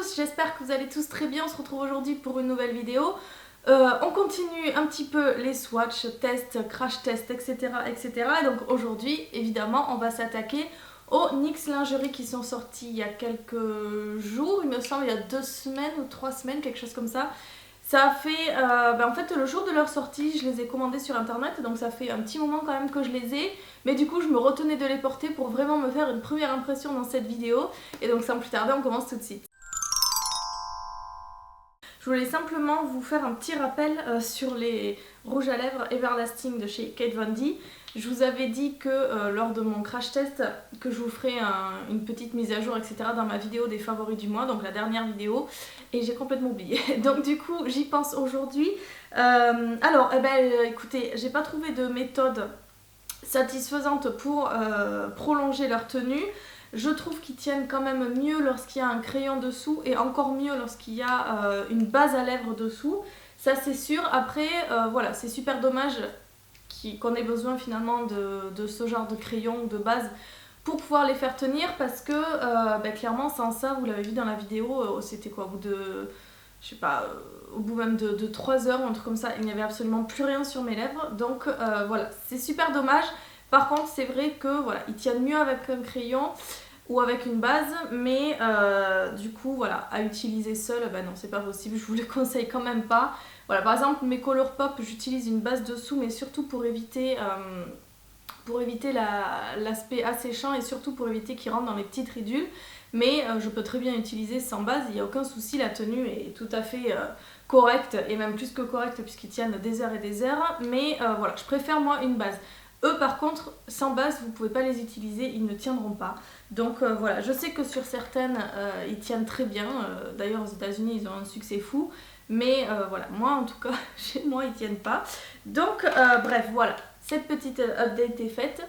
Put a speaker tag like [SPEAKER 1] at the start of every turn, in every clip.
[SPEAKER 1] tous, j'espère que vous allez tous très bien. On se retrouve aujourd'hui pour une nouvelle vidéo. On continue un petit peu les swatchs, tests, crash tests, etc. etc. Et donc aujourd'hui, évidemment, on va s'attaquer aux NYX lingerie qui sont sortis il y a quelques jours, il me semble, il y a 2 semaines ou 3 semaines, quelque chose comme ça. Ça a fait, en fait le jour de leur sortie, je les ai commandés sur internet, donc ça fait un petit moment quand même que je les ai. Mais du coup je me retenais de les porter pour vraiment me faire une première impression dans cette vidéo. Et donc sans plus tarder, on commence tout de suite. Je voulais simplement vous faire un petit rappel sur les rouges à lèvres Everlasting de chez Kat Von D. Je vous avais dit que lors de mon crash test, que je vous ferai une petite mise à jour, etc. dans ma vidéo des favoris du mois, donc la dernière vidéo, et j'ai complètement oublié. Donc du coup, j'y pense aujourd'hui. Écoutez, j'ai pas trouvé de méthode satisfaisante pour prolonger leur tenue. Je trouve qu'ils tiennent quand même mieux lorsqu'il y a un crayon dessous et encore mieux lorsqu'il y a une base à lèvres dessous. Ça c'est sûr. Après, voilà, c'est super dommage qu'on ait besoin finalement de ce genre de crayon ou de base pour pouvoir les faire tenir parce que clairement sans ça, vous l'avez vu dans la vidéo, c'était quoi, au bout de, je sais pas, au bout même de 3 heures ou un truc comme ça, il n'y avait absolument plus rien sur mes lèvres. Donc voilà, c'est super dommage. Par contre, c'est vrai que voilà, ils tiennent mieux avec un crayon ou avec une base, mais du coup, voilà, à utiliser seul, non, c'est pas possible, je vous le conseille quand même pas. Voilà, par exemple, mes Colourpop, j'utilise une base dessous, mais surtout pour éviter l'aspect asséchant et surtout pour éviter qu'il rentre dans les petites ridules. Mais je peux très bien utiliser sans base, il n'y a aucun souci, la tenue est tout à fait correcte, et même plus que correcte puisqu'ils tiennent des heures et des heures. Mais voilà, je préfère moi une base. Eux par contre, sans base, vous ne pouvez pas les utiliser, ils ne tiendront pas. Donc voilà, je sais que sur certaines, ils tiennent très bien. D'ailleurs aux États-Unis ils ont un succès fou. Mais voilà, moi en tout cas, chez moi ils tiennent pas. Donc bref, voilà, cette petite update est faite.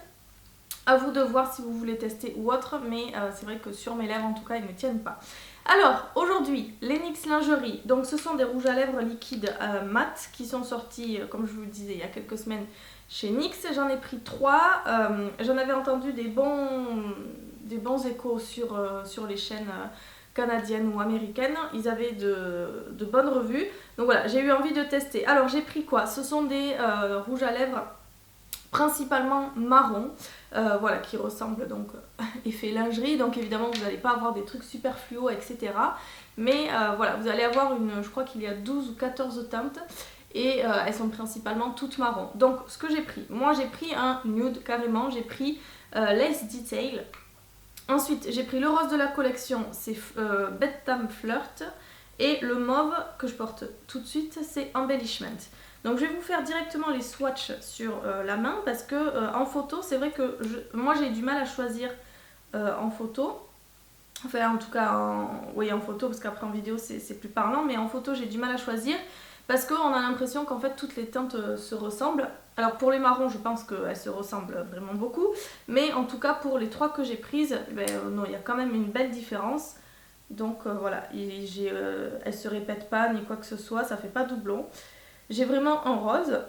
[SPEAKER 1] À vous de voir si vous voulez tester ou autre, mais c'est vrai que sur mes lèvres en tout cas ils ne tiennent pas. Alors aujourd'hui, les NYX lingerie, donc ce sont des rouges à lèvres liquides mat qui sont sortis, comme je vous le disais, il y a quelques semaines chez NYX. J'en ai pris 3, j'en avais entendu des bons échos sur les chaînes canadiennes ou américaines, ils avaient de bonnes revues, donc voilà, j'ai eu envie de tester. Alors j'ai pris quoi? Ce sont des rouges à lèvres principalement marron, voilà, qui ressemblent donc effet lingerie, donc évidemment vous n'allez pas avoir des trucs super fluo, etc. Mais voilà, vous allez avoir je crois qu'il y a 12 ou 14 teintes, et elles sont principalement toutes marron. Donc ce que j'ai pris, moi j'ai pris un nude carrément, j'ai pris Lace Detail. Ensuite j'ai pris le rose de la collection, c'est Bedtime Flirt, et le mauve que je porte tout de suite c'est Embellishment. Donc je vais vous faire directement les swatchs sur la main parce que en photo c'est vrai que moi j'ai du mal à choisir en photo. Enfin en tout cas en photo, parce qu'après en vidéo c'est plus parlant, mais en photo j'ai du mal à choisir parce qu'on a l'impression qu'en fait toutes les teintes se ressemblent. Alors pour les marrons je pense qu'elles se ressemblent vraiment beaucoup, mais en tout cas pour les 3 que j'ai prises, non, il y a quand même une belle différence. Donc voilà, elles se répètent pas ni quoi que ce soit, ça fait pas doublon. J'ai vraiment un rose,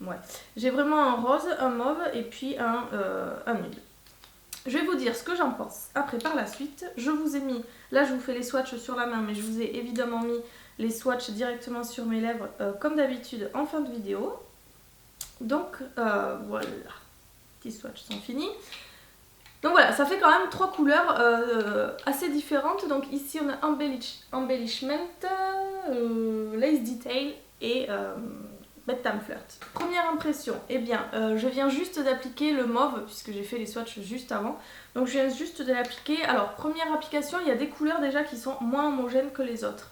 [SPEAKER 1] ouais. J'ai vraiment un rose, un mauve et puis un nude. Je vais vous dire ce que j'en pense. Après par la suite, je vous ai mis, là je vous fais les swatchs sur la main, mais je vous ai évidemment mis les swatchs directement sur mes lèvres comme d'habitude en fin de vidéo. Donc voilà, les swatchs sont finis. Donc voilà, ça fait quand même 3 couleurs assez différentes. Donc ici on a Embellishment, Lace Detail et Bedtime Flirt. Première impression, eh bien je viens juste d'appliquer le mauve puisque j'ai fait les swatchs juste avant. Donc je viens juste de l'appliquer. Alors première application, il y a des couleurs déjà qui sont moins homogènes que les autres.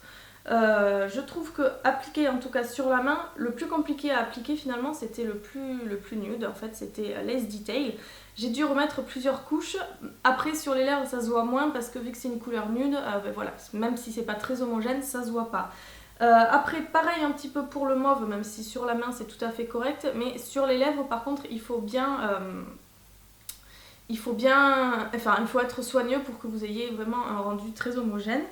[SPEAKER 1] Je trouve que appliquer en tout cas sur la main, le plus compliqué à appliquer finalement c'était le plus nude, en fait c'était Lace Detail. J'ai dû remettre plusieurs couches. Après sur les lèvres ça se voit moins parce que vu que c'est une couleur nude, voilà, même si c'est pas très homogène ça se voit pas. Après pareil un petit peu pour le mauve, même si sur la main c'est tout à fait correct, mais sur les lèvres par contre il faut être soigneux pour que vous ayez vraiment un rendu très homogène.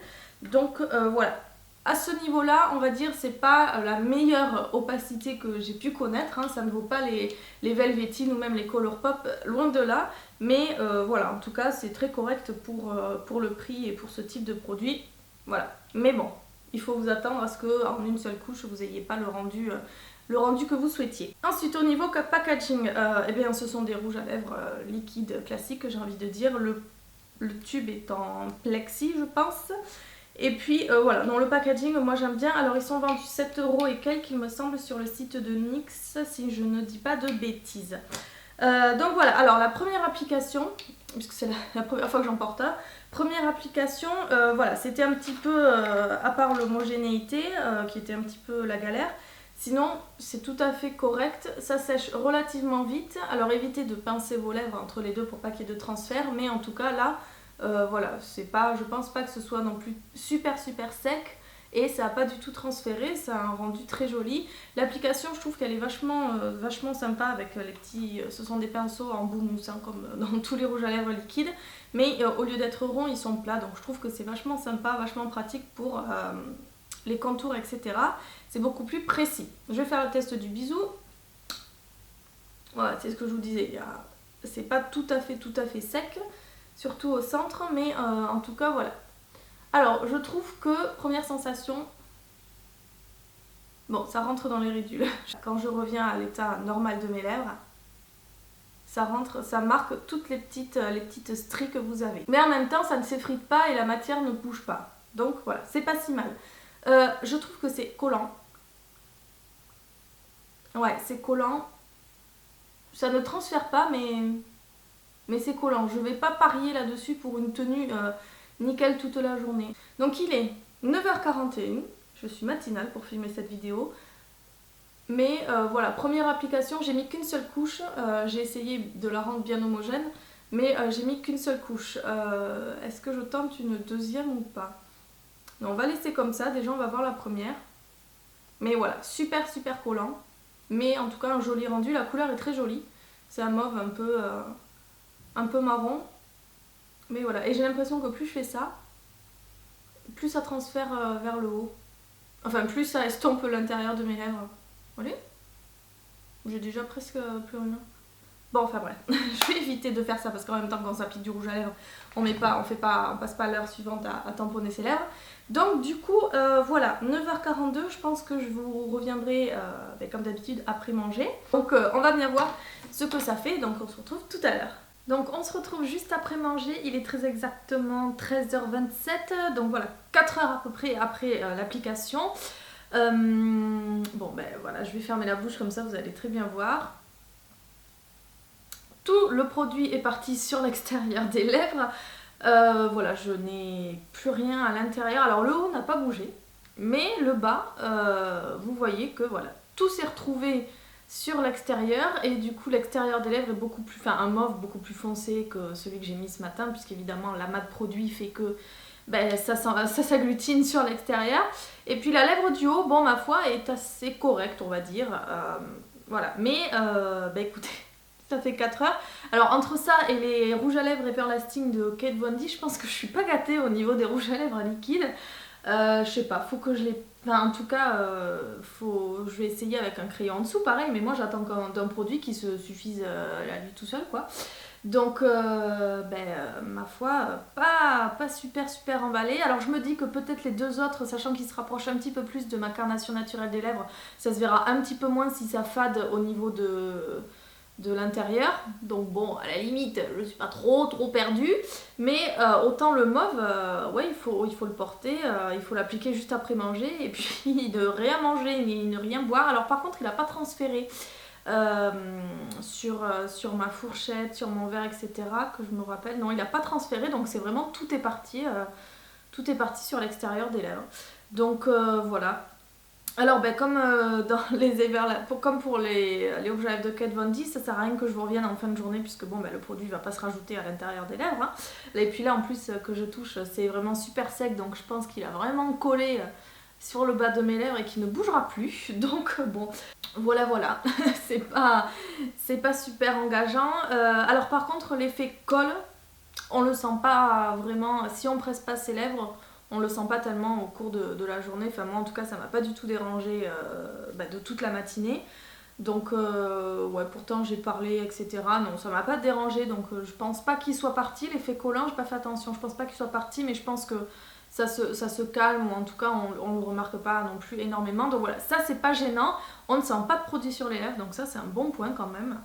[SPEAKER 1] Donc voilà. à ce niveau-là, on va dire, c'est pas la meilleure opacité que j'ai pu connaître, hein. Ça ne vaut pas les Velveteen ou même les Colourpop, loin de là. Mais voilà, en tout cas, c'est très correct pour le prix et pour ce type de produit. Voilà. Mais bon, il faut vous attendre à ce qu'en une seule couche, vous n'ayez pas le rendu que vous souhaitiez. Ensuite, au niveau packaging, eh bien, ce sont des rouges à lèvres liquides classiques, j'ai envie de dire. Le tube est en plexi, je pense. Et puis voilà, dans le packaging, moi j'aime bien. Alors ils sont vendus 7 € et quelques, il me semble, sur le site de NYX, si je ne dis pas de bêtises. Donc voilà, alors la première application, puisque c'est la première fois que j'en porte un, première application, voilà, c'était un petit peu, à part l'homogénéité, qui était un petit peu la galère. Sinon, c'est tout à fait correct, ça sèche relativement vite. Alors évitez de pincer vos lèvres entre les deux pour pas qu'il y ait de transfert, mais en tout cas là, voilà, c'est pas, je pense pas que ce soit non plus super sec et ça n'a pas du tout transféré, ça a un rendu très joli. L'application, je trouve qu'elle est vachement sympa avec les petits, ce sont des pinceaux en bout mousse, hein, comme dans tous les rouges à lèvres liquides, mais au lieu d'être ronds, ils sont plats, donc je trouve que c'est vachement sympa, vachement pratique pour les contours, etc. C'est beaucoup plus précis. Je vais faire le test du bisou. Voilà, c'est ce que je vous disais, c'est pas tout à fait sec, surtout au centre, mais en tout cas voilà. Alors je trouve que, première sensation, bon, ça rentre dans les ridules. Quand je reviens à l'état normal de mes lèvres, ça rentre, ça marque toutes les petites stries que vous avez. Mais en même temps, ça ne s'effrite pas et la matière ne bouge pas. Donc voilà, c'est pas si mal. Je trouve que c'est collant. Ouais, c'est collant. Ça ne transfère pas, mais c'est collant. Je vais pas parier là-dessus pour une tenue nickel toute la journée. Donc il est 9h41, je suis matinale pour filmer cette vidéo. Mais voilà, première application, j'ai mis qu'une seule couche. J'ai essayé de la rendre bien homogène, mais j'ai mis qu'une seule couche. Est-ce que je tente une deuxième ou pas? Non, on va laisser comme ça, déjà on va voir la première. Mais voilà, super collant. Mais en tout cas un joli rendu, la couleur est très jolie. C'est un mauve un peu marron. Mais voilà, et j'ai l'impression que plus je fais ça, plus ça transfère vers le haut. Enfin, plus ça estompe l'intérieur de mes lèvres. Vous voyez? J'ai déjà presque plus rien. Bon, enfin bref, je vais éviter de faire ça parce qu'en même temps, quand on s'applique du rouge à lèvres, on passe pas l'heure suivante à tamponner ses lèvres. Donc du coup, voilà, 9h42, je pense que je vous reviendrai, comme d'habitude, après manger. Donc on va bien voir ce que ça fait, donc on se retrouve tout à l'heure. Donc on se retrouve juste après manger, il est très exactement 13h27, donc voilà, 4 heures à peu près après l'application. Bon ben voilà, je vais fermer la bouche comme ça, vous allez très bien voir. Tout le produit est parti sur l'extérieur des lèvres. Voilà, je n'ai plus rien à l'intérieur. Alors le haut n'a pas bougé, mais le bas, vous voyez que voilà, tout s'est retrouvé sur l'extérieur et du coup l'extérieur des lèvres est beaucoup plus, enfin un mauve beaucoup plus foncé que celui que j'ai mis ce matin, puisqu'évidemment l'amas de produit fait que ça s'agglutine sur l'extérieur. Et puis la lèvre du haut, bon ma foi, est assez correcte on va dire. Voilà, mais écoutez, ça fait 4 heures. Alors entre ça et les rouges à lèvres Everlasting de Kate Von D, je pense que je suis pas gâtée au niveau des rouges à lèvres liquides. Je sais pas, faut que je les... Enfin, en tout cas, je vais essayer avec un crayon en dessous, pareil, mais moi j'attends d'un produit qui se suffise à lui tout seul, quoi. Donc, ma foi, pas super emballée. Alors je me dis que peut-être les deux autres, sachant qu'ils se rapprochent un petit peu plus de ma carnation naturelle des lèvres, ça se verra un petit peu moins si ça fade au niveau de l'intérieur. Donc bon, à la limite, je suis pas trop perdue. Mais autant le mauve, ouais, il faut le porter, il faut l'appliquer juste après manger. Et puis de rien manger ni ne rien boire. Alors par contre, il n'a pas transféré sur ma fourchette, sur mon verre, etc. Que je me rappelle. Non, il n'a pas transféré, donc c'est vraiment tout est parti sur l'extérieur des lèvres. Donc voilà. Alors comme comme pour les rouges à lèvres de Kate Von D, ça sert à rien que je vous revienne en fin de journée puisque bon le produit va pas se rajouter à l'intérieur des lèvres, hein. Et puis là en plus que je touche, c'est vraiment super sec, donc je pense qu'il a vraiment collé sur le bas de mes lèvres et qu'il ne bougera plus. Donc bon, voilà. c'est pas super engageant. Alors par contre l'effet colle, on le sent pas vraiment. Si on presse pas ses lèvres, on le sent pas tellement au cours de la journée. Enfin moi en tout cas ça m'a pas du tout dérangé de toute la matinée. Donc ouais, pourtant j'ai parlé etc. Non, ça m'a pas dérangé, donc je pense pas qu'il soit parti. L'effet collant, j'ai pas fait attention, je pense pas qu'il soit parti, mais je pense que ça se calme, ou en tout cas on le remarque pas non plus énormément. Donc voilà, ça c'est pas gênant, on ne sent pas de produit sur les lèvres, donc ça c'est un bon point quand même.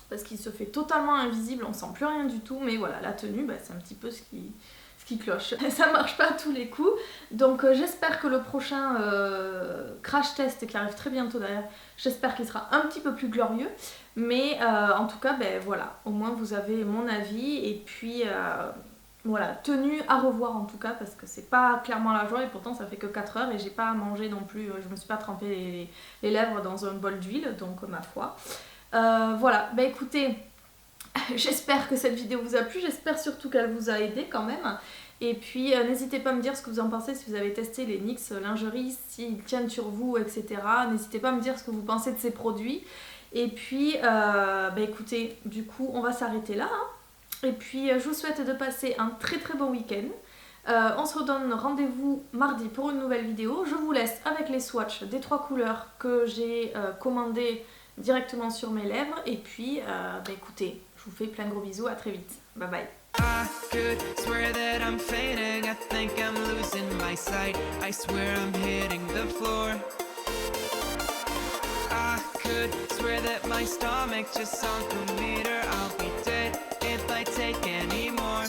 [SPEAKER 1] Parce qu'il se fait totalement invisible, on sent plus rien du tout, mais voilà, la tenue, c'est un petit peu ce qui cloche. Ça marche pas à tous les coups, donc j'espère que le prochain crash test qui arrive très bientôt d'ailleurs, j'espère qu'il sera un petit peu plus glorieux, mais en tout cas, voilà, au moins vous avez mon avis, et puis voilà, tenue à revoir en tout cas, parce que c'est pas clairement la joie, et pourtant ça fait que 4 heures, et j'ai pas à manger non plus, je me suis pas trempé les lèvres dans un bol d'huile, donc ma foi. Voilà, écoutez, j'espère que cette vidéo vous a plu, j'espère surtout qu'elle vous a aidé quand même. Et puis n'hésitez pas à me dire ce que vous en pensez, si vous avez testé les NYX lingerie, s'ils tiennent sur vous, etc. N'hésitez pas à me dire ce que vous pensez de ces produits. Et puis, écoutez, du coup, on va s'arrêter là. Et puis, je vous souhaite de passer un très très bon week-end. On se redonne rendez-vous mardi pour une nouvelle vidéo. Je vous laisse avec les swatchs des 3 couleurs que j'ai commandées directement sur mes lèvres. Et puis, écoutez, je vous fais plein de gros bisous, à très vite. Bye bye.
[SPEAKER 2] I could swear that I'm fading, I think I'm losing my sight, I swear I'm hitting the floor. I could swear that my stomach just sunk a meter, I'll be dead if I take any more.